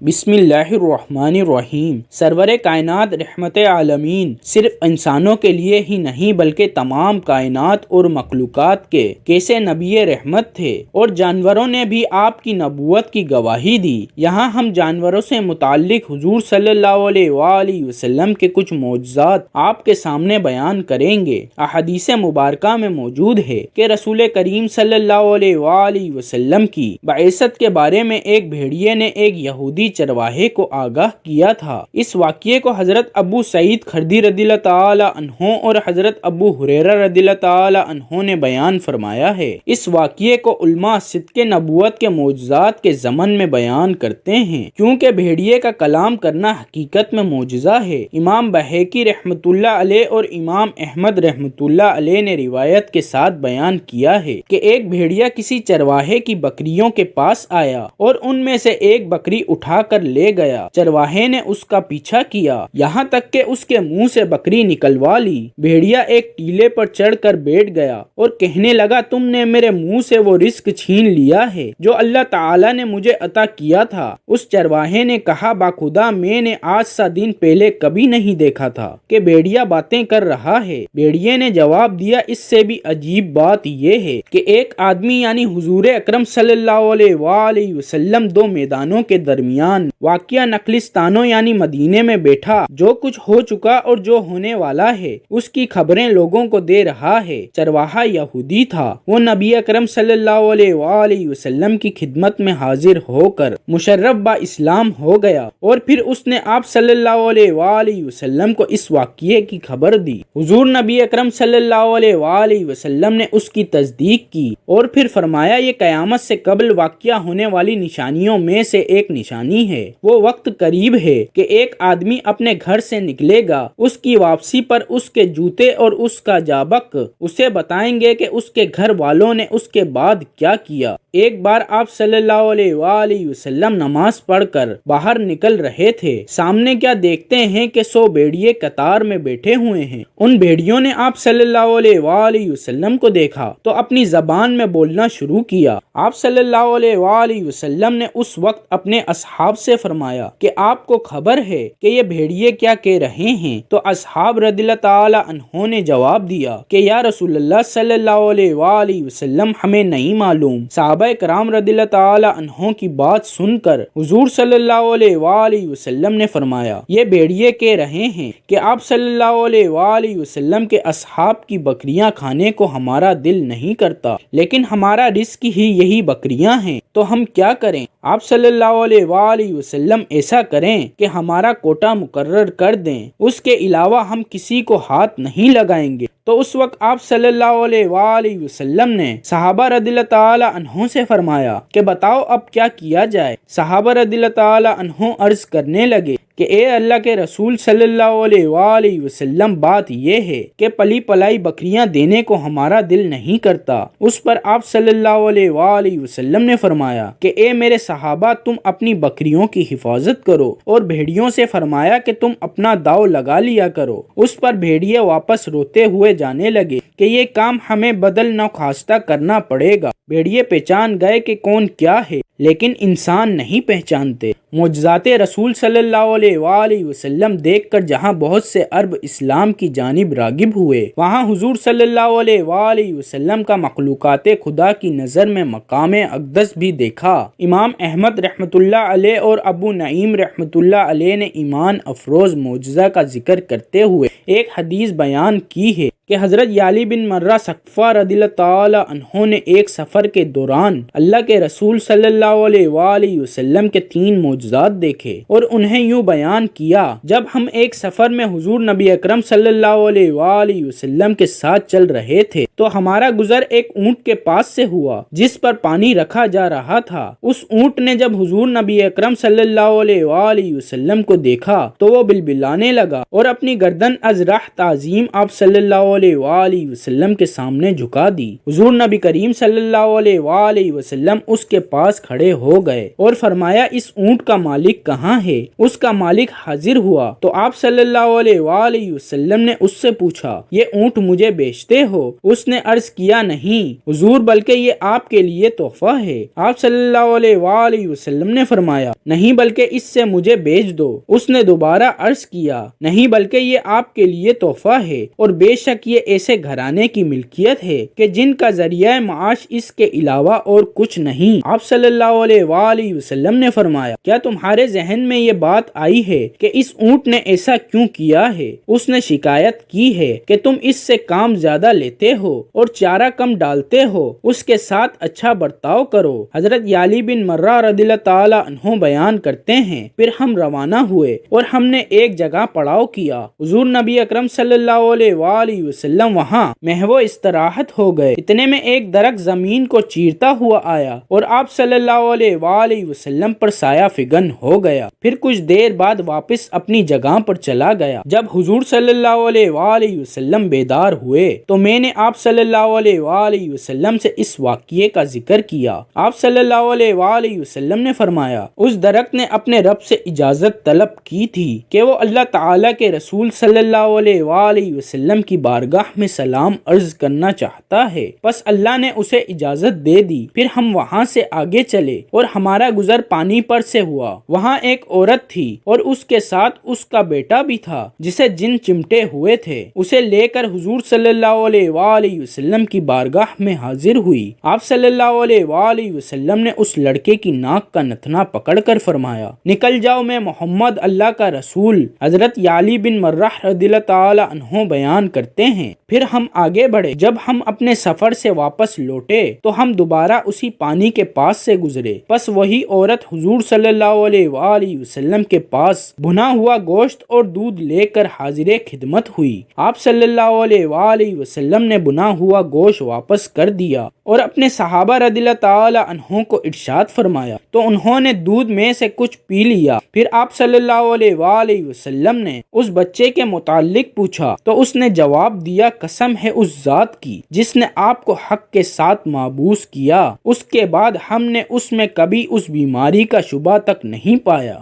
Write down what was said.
بسم اللہ الرحمن الرحیم۔ سرور کائنات رحمت عالمین صرف انسانوں کے لیے ہی نہیں بلکہ تمام کائنات اور مخلوقات کے کیسے نبی رحمت تھے، اور جانوروں نے بھی آپ کی نبوت کی گواہی دی۔ یہاں ہم جانوروں سے متعلق حضور صلی اللہ علیہ وآلہ وسلم کے کچھ معجزات آپ کے سامنے بیان کریں گے۔ احادیث مبارکہ میں موجود ہے کہ رسول کریم صلی اللہ علیہ وآلہ وسلم کی بعثت کے بارے میں ایک بھیڑیے نے ایک یہودی چرواہے کو آگاہ کیا تھا۔ اس واقعے کو حضرت ابو سعید خدری رضی اللہ تعالی عنہ اور حضرت ابو ہریرہ رضی اللہ تعالی عنہ نے بیان فرمایا ہے۔ اس واقعے کو علماء صدق نبوت کے معجزات کے ضمن میں بیان کرتے ہیں، کیونکہ بھیڑیے کا کلام کرنا حقیقت میں معجزہ ہے۔ امام بہقی رحمۃ اللہ علیہ اور امام احمد رحمۃ اللہ علیہ نے روایت کے ساتھ بیان کیا ہے کہ ایک بھیڑیا کسی چرواہے کی بکریوں کے پاس آیا اور ان میں سے ایک بکری اٹھا کر لے گیا۔ چرواہے نے اس کا پیچھا کیا یہاں تک کہ اس کے منہ سے بکری نکلوا لی۔ بھیڑیا ایک ٹیلے پر چڑھ کر بیٹھ گیا اور کہنے لگا، تم نے میرے منہ سے وہ رزق چھین لیا ہے جو اللہ تعالی نے مجھے عطا کیا تھا۔ اس چرواہے نے کہا، باخدا میں نے آج سا دن پہلے کبھی نہیں دیکھا تھا کہ بھیڑیا باتیں کر رہا ہے۔ بھیڑیے نے جواب دیا، اس سے بھی عجیب بات یہ ہے کہ ایک آدمی یعنی حضور اکرم صلی اللہ علیہ وآلہ وسلم دو میدانوں کے درمیان واقعہ نخلستانوں یعنی مدینے میں بیٹھا، جو کچھ ہو چکا اور جو ہونے والا ہے اس کی خبریں لوگوں کو دے رہا ہے۔ چرواہا یہودی تھا، وہ نبی اکرم صلی اللہ علیہ وآلہ وسلم کی خدمت میں حاضر ہو کر مشرف با اسلام ہو گیا، اور پھر اس نے آپ صلی اللہ علیہ وآلہ وسلم کو اس واقعے کی خبر دی۔ حضور نبی اکرم صلی اللہ علیہ وآلہ وسلم نے اس کی تصدیق کی اور پھر فرمایا، یہ قیامت سے قبل واقعہ ہونے والی نشانیوں میں سے ایک نشانی ہے۔ وہ وقت قریب ہے کہ ایک آدمی اپنے گھر سے نکلے گا، اس کی واپسی پر اس کے جوتے اور اس کا جابک اسے بتائیں گے کہ اس کے گھر والوں نے اس کے بعد کیا کیا۔ ایک بار آپ صلی اللہ علیہ وآلہ وسلم نماز پڑھ کر باہر نکل رہے تھے، سامنے کیا دیکھتے ہیں کہ 100 بھیڑیے قطار میں بیٹھے ہوئے ہیں۔ ان بھیڑیوں نے آپ صلی اللہ علیہ وآلہ وسلم کو دیکھا تو اپنی زبان میں بولنا شروع کیا۔ آپ صلی اللہ علیہ وآلہ وسلم نے اس وقت اپنے اصحاب سے فرمایا کہ آپ کو خبر ہے کہ یہ بھیڑیے کیا کہہ رہے ہیں؟ تو اصحاب رضی اللہ تعالی عنہ نے جواب دیا کہ یا رسول اللہ صلی اللہ علیہ وآلہ وسلم، ہمیں نہیں معلوم۔ صحابہ کرام رضی اللہ تعالی عنہ کی بات سن کر حضور صلی اللہ علیہ وآلہ وسلم نے فرمایا، یہ بھیڑیے کہہ رہے ہیں کہ آپ صلی اللہ علیہ وآلہ وسلم کے اصحاب کی بکریاں کھانے کو ہمارا دل نہیں کرتا، لیکن ہمارا رزق ہی یہی بکریاں ہیں، تو ہم کیا کریں؟ آپ صلی اللہ علیہ وآلہ وسلم ایسا کریں کہ ہمارا کوٹا مقرر کر دیں، اس کے علاوہ ہم کسی کو ہاتھ نہیں لگائیں گے۔ تو اس وقت آپ صلی اللہ علیہ وآلہ وسلم نے صحابہ رضی اللہ تعالی عنہ سے فرمایا کہ بتاؤ اب کیا کیا جائے۔ صحابہ رضی اللہ تعالی عنہ عرض کرنے لگے کہ اے اللہ کے رسول صلی اللہ علیہ وآلہ وسلم، بات یہ ہے کہ پلی پلائی بکریاں دینے کو ہمارا دل نہیں کرتا۔ اس پر آپ صلی اللہ علیہ وآلہ وسلم نے فرمایا کہ اے میرے صحابہ، تم اپنی بکریوں کی حفاظت کرو، اور بھیڑیوں سے فرمایا کہ تم اپنا داؤ لگا لیا کرو۔ اس پر بھیڑیے واپس روتے ہوئے جانے لگے کہ یہ کام ہمیں بدل نخواستہ کرنا پڑے گا۔ بھیڑیے پہچان گئے کہ کون کیا ہے، لیکن انسان نہیں پہچانتے۔ معجزات رسول صلی اللہ علیہ وآلہ وسلم دیکھ کر جہاں بہت سے عرب اسلام کی جانب راغب ہوئے، وہاں حضور صلی اللہ علیہ وآلہ وسلم کا مخلوقات خدا کی نظر میں مقام اقدس بھی دیکھا۔ امام احمد رحمۃ اللہ علیہ اور ابو نعیم رحمۃ اللہ علیہ نے ایمان افروز معجزہ کا ذکر کرتے ہوئے ایک حدیث بیان کی ہے کہ حضرت یعلی بن مرہ ثقفہ رضی اللہ تعالی عنہ نے ایک سفر کے دوران اللہ کے رسول صلی اللہ علیہ وآلہ وسلم کے 3 معجزات دیکھے اور انہیں یوں بیان کیا، جب ہم ایک سفر میں حضور نبی اکرم صلی اللہ علیہ وآلہ وسلم کے ساتھ چل رہے تھے تو ہمارا گزر ایک اونٹ کے پاس سے ہوا جس پر پانی رکھا جا رہا تھا۔ اس اونٹ نے جب حضور نبی اکرم صلی اللہ علیہ وآلہ وسلم کو دیکھا تو وہ بلبلانے لگا اور اپنی گردن از راہ تعظیم آپ صلی اللہ علیہ وآلہ وسلم کے سامنے جھکا دی۔ حضور نبی کریم صلی اللہ علیہ وآلہ وسلم اس کے پاس کھڑے ہو گئے اور فرمایا اس اونٹ کا مالک کہاں ہے؟ اس کا مالک حاضر ہوا تو آپ صلی اللہ علیہ وآلہ وسلم نے اس سے پوچھا یہ اونٹ مجھے بیچتے ہو؟ اس نے عرض کیا نہیں حضور، بلکہ یہ آپ کے لیے تحفہ ہے۔ آپ صلی اللہ علیہ وآلہ وسلم نے فرمایا نہیں بلکہ اس سے مجھے بیچ دو۔ اس نے دوبارہ عرض کیا نہیں بلکہ یہ آپ کے لیے تحفہ ہے، اور بے شک یہ ایسے گھرانے کی ملکیت ہے کہ جن کا ذریعہ معاش اس کے علاوہ اور کچھ نہیں۔ آپ صلی اللہ علیہ وآلہ وسلم نے فرمایا کیا تمہارے ذہن میں یہ بات آئی ہے کہ اس اونٹ نے ایسا کیوں کیا ہے؟ اس نے شکایت کی ہے کہ تم اس سے کام زیادہ لیتے ہو اور چارہ کم ڈالتے ہو، اس کے ساتھ اچھا برتاؤ کرو۔ حضرت یعلی بن مرہ رضی اللہ تعالی عنہ بیان کرتے ہیں پھر ہم روانہ ہوئے اور ہم نے ایک جگہ پڑاؤ کیا۔ حضور نبی اکرم صلی اللہ علیہ وآلہ وسلم وہاں محو استراحت ہو گئے۔ اتنے میں ایک درخت زمین کو چیرتا ہوا آیا اور آپ صلی اللہ علیہ وآلہ وسلم پر سایہ فگن ہو گیا، پھر کچھ دیر بعد واپس اپنی جگہ پر چلا گیا۔ جب حضور صلی اللہ علیہ وآلہ وسلم بیدار ہوئے تو میں نے آپ صلی اللہ علیہ وآلہ وسلم سے اس واقعے کا ذکر کیا۔ آپ صلی اللہ علیہ وآلہ وسلم نے فرمایا اس درخت نے اپنے رب سے اجازت طلب کی تھی کہ وہ اللہ تعالیٰ کے رسول صلی اللہ علیہ وآلہ وسلم کی بارگاہ میں سلام عرض کرنا چاہتا ہے، بس اللہ نے اسے اجازت دے دی۔ پھر ہم وہاں سے آگے چلے اور ہمارا گزر پانی پر سے ہوا۔ وہاں ایک عورت تھی اور اس کے ساتھ اس کا بیٹا بھی تھا جسے جن چمٹے ہوئے تھے۔ اسے لے کر حضور صلی اللہ علیہ وآلہ وسلم کی بارگاہ میں حاضر ہوئی۔ آپ صلی اللہ علیہ وآلہ وسلم نے اس لڑکے کی ناک کا نتنا پکڑ کر فرمایا نکل جاؤ، میں محمد اللہ کا رسول۔ حضرت یعلی بن مرہ رضی اللہ تعالی عنہ بیان کرتے ہیں پھر ہم آگے بڑھے۔ جب ہم اپنے سفر سے واپس لوٹے تو ہم دوبارہ اسی پانی کے پاس سے گزرے، بس وہی عورت حضور صلی اللہ علیہ وآلہ وسلم کے پاس بھنا ہوا گوشت اور دودھ لے کر حاضر خدمت ہوئی۔ آپ صلی اللہ علیہ وآلہ وسلم نے بھنا ہوا گوشت واپس کر دیا اور اپنے صحابہ رضی اللہ تعالی عنہ کو ارشاد فرمایا تو انہوں نے دودھ میں سے کچھ پی لیا۔ پھر آپ صلی اللہ علیہ وآلہ وسلم نے اس بچے کے متعلق پوچھا تو اس نے جواب دیا قسم ہے اس ذات کی جس نے آپ کو حق کے ساتھ معبوس کیا۔ اس کے بعد ہم نے اس میں کبھی اس بیماری کا شبہ تک نہیں پایا۔